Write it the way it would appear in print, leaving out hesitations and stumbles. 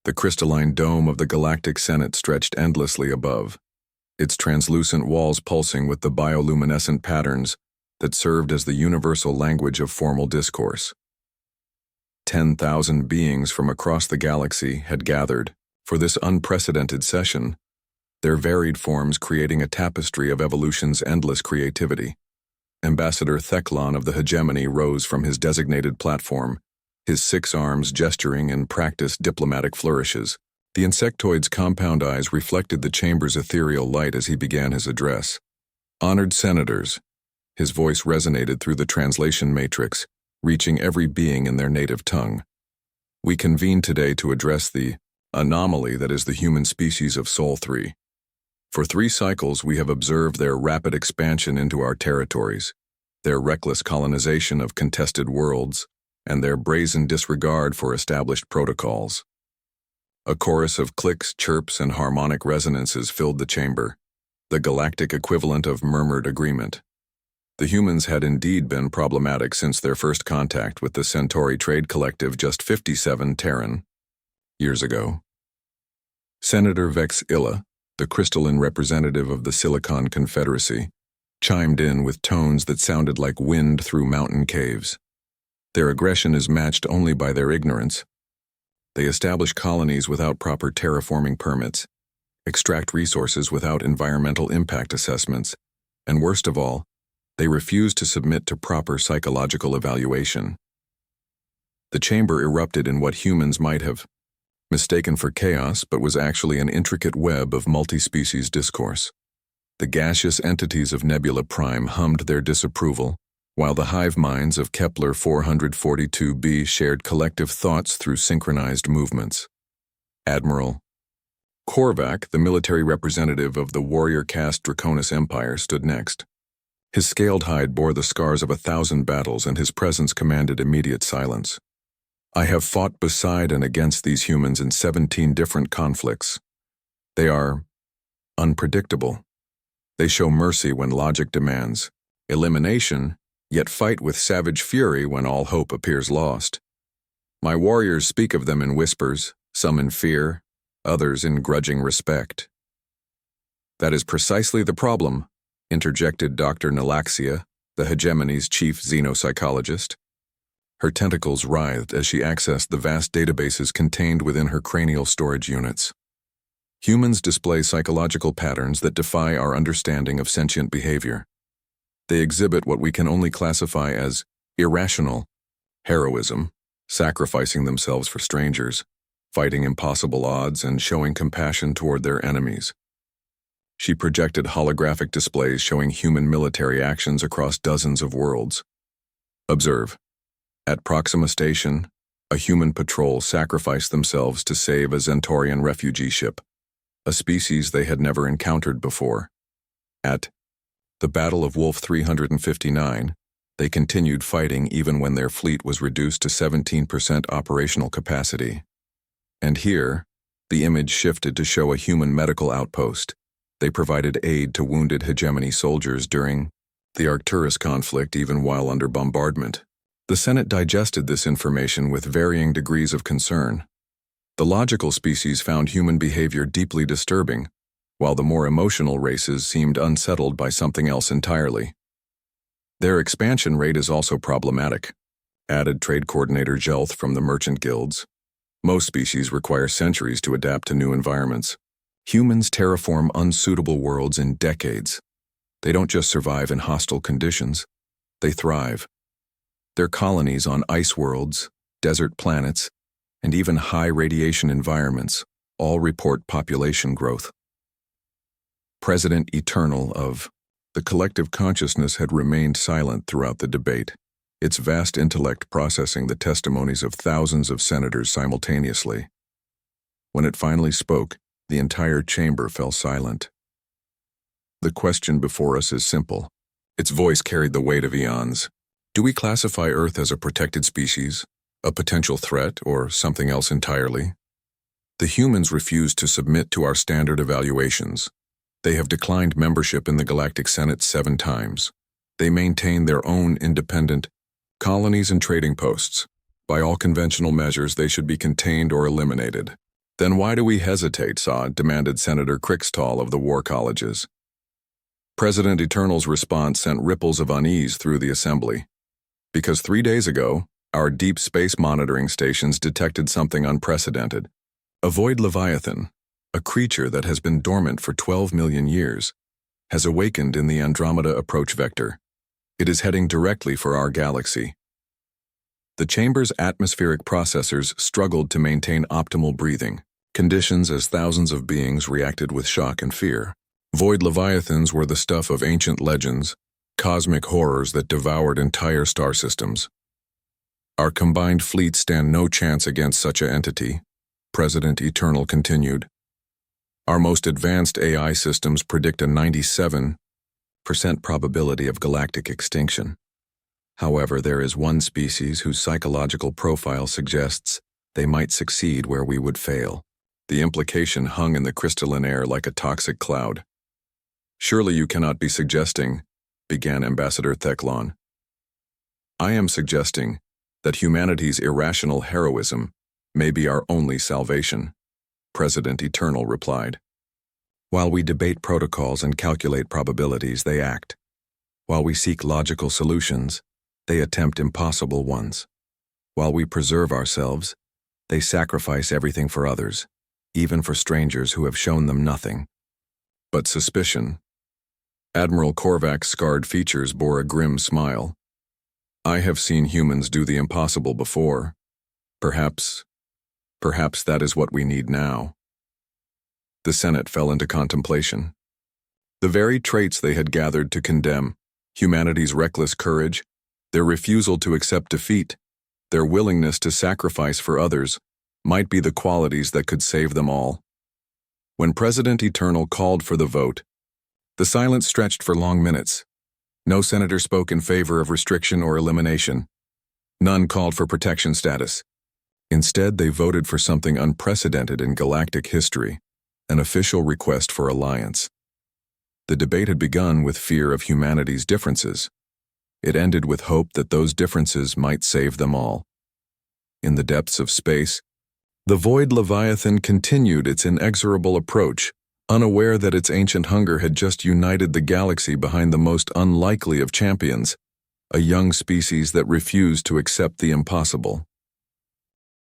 The crystalline dome of the Galactic Senate stretched endlessly above, its translucent walls pulsing with the bioluminescent patterns that served as the universal language of formal discourse. 10,000 beings from across the galaxy had gathered for this unprecedented session, their varied forms creating a tapestry of evolution's endless creativity. Ambassador Theclon of the Hegemony rose from his designated platform, his 6 arms gesturing in practiced diplomatic flourishes. The insectoid's compound eyes reflected the chamber's ethereal light as he began his address. Honored senators, his voice resonated through the translation matrix, reaching every being in their native tongue. We convene today to address the anomaly that is the human species of Sol 3. For 3 cycles we have observed their rapid expansion into our territories, their reckless colonization of contested worlds, and their brazen disregard for established protocols. A chorus of clicks, chirps, and harmonic resonances filled the chamber, the galactic equivalent of murmured agreement. The humans had indeed been problematic since their first contact with the Centauri Trade Collective just 57 Terran years ago. Senator Vex Illa, the crystalline representative of the Silicon Confederacy, chimed in with tones that sounded like wind through mountain caves. Their aggression is matched only by their ignorance. They establish colonies without proper terraforming permits, extract resources without environmental impact assessments, and worst of all, they refuse to submit to proper psychological evaluation. The chamber erupted in what humans might have mistaken for chaos, but was actually an intricate web of multi-species discourse. The gaseous entities of Nebula Prime hummed their disapproval, while the hive minds of Kepler 442b shared collective thoughts through synchronized movements. Admiral Korvac, the military representative of the warrior caste Draconis Empire, stood next. His scaled hide bore the scars of 1,000 battles, and his presence commanded immediate silence. I have fought beside and against these humans in 17 different conflicts. They are unpredictable. They show mercy when logic demands elimination, yet fight with savage fury when all hope appears lost. My warriors speak of them in whispers, some in fear, others in grudging respect. That is precisely the problem, interjected Dr. Nalaxia, the Hegemony's chief xenopsychologist. Her tentacles writhed as she accessed the vast databases contained within her cranial storage units. Humans display psychological patterns that defy our understanding of sentient behavior. They exhibit what we can only classify as irrational heroism, sacrificing themselves for strangers, fighting impossible odds, and showing compassion toward their enemies. She projected holographic displays showing human military actions across dozens of worlds. Observe. At Proxima Station, a human patrol sacrificed themselves to save a Zentaurian refugee ship, a species they had never encountered before. At the Battle of Wolf 359, they continued fighting even when their fleet was reduced to 17% operational capacity. And here, the image shifted to show a human medical outpost. They provided aid to wounded Hegemony soldiers during the Arcturus conflict, even while under bombardment. The Senate digested this information with varying degrees of concern. The logical species found human behavior deeply disturbing, while the more emotional races seemed unsettled by something else entirely. Their expansion rate is also problematic, added Trade Coordinator Jelth from the merchant guilds. Most species require centuries to adapt to new environments. Humans terraform unsuitable worlds in decades. They don't just survive in hostile conditions, they thrive. Their colonies on ice worlds, desert planets, and even high radiation environments all report population growth. President Eternal of the collective consciousness had remained silent throughout the debate, its vast intellect processing the testimonies of thousands of senators simultaneously. When it finally spoke, the entire chamber fell silent. The question before us is simple. Its voice carried the weight of eons. Do we classify Earth as a protected species, a potential threat, or something else entirely? The humans refuse to submit to our standard evaluations. They have declined membership in the Galactic Senate 7 times. They maintain their own independent colonies and trading posts. By all conventional measures, they should be contained or eliminated. Then why do we hesitate, demanded Senator Crickstall of the War Colleges. President Eternal's response sent ripples of unease through the assembly. Because 3 days ago, our deep space monitoring stations detected something unprecedented. A void leviathan, a creature that has been dormant for 12 million years, has awakened in the Andromeda approach vector. It is heading directly for our galaxy. The chamber's atmospheric processors struggled to maintain optimal breathing, conditions as thousands of beings reacted with shock and fear. Void leviathans were the stuff of ancient legends, cosmic horrors that devoured entire star systems. Our combined fleets stand no chance against such an entity, President Eternal continued. Our most advanced AI systems predict a 97% probability of galactic extinction. However, there is one species whose psychological profile suggests they might succeed where we would fail. The implication hung in the crystalline air like a toxic cloud. Surely you cannot be suggesting, began Ambassador Theclon. I am suggesting that humanity's irrational heroism may be our only salvation, President Eternal replied. While we debate protocols and calculate probabilities, they act. While we seek logical solutions, they attempt impossible ones. While we preserve ourselves, they sacrifice everything for others, even for strangers who have shown them nothing but suspicion. Admiral Korvac's scarred features bore a grim smile. I have seen humans do the impossible before. Perhaps that is what we need now. The Senate fell into contemplation. The very traits they had gathered to condemn, humanity's reckless courage, their refusal to accept defeat, their willingness to sacrifice for others, might be the qualities that could save them all. When President Eternal called for the vote, the silence stretched for long minutes. No senator spoke in favor of restriction or elimination. None called for protection status. Instead, they voted for something unprecedented in galactic history, an official request for alliance. The debate had begun with fear of humanity's differences. It ended with hope that those differences might save them all. In the depths of space, the void leviathan continued its inexorable approach, unaware that its ancient hunger had just united the galaxy behind the most unlikely of champions, a young species that refused to accept the impossible.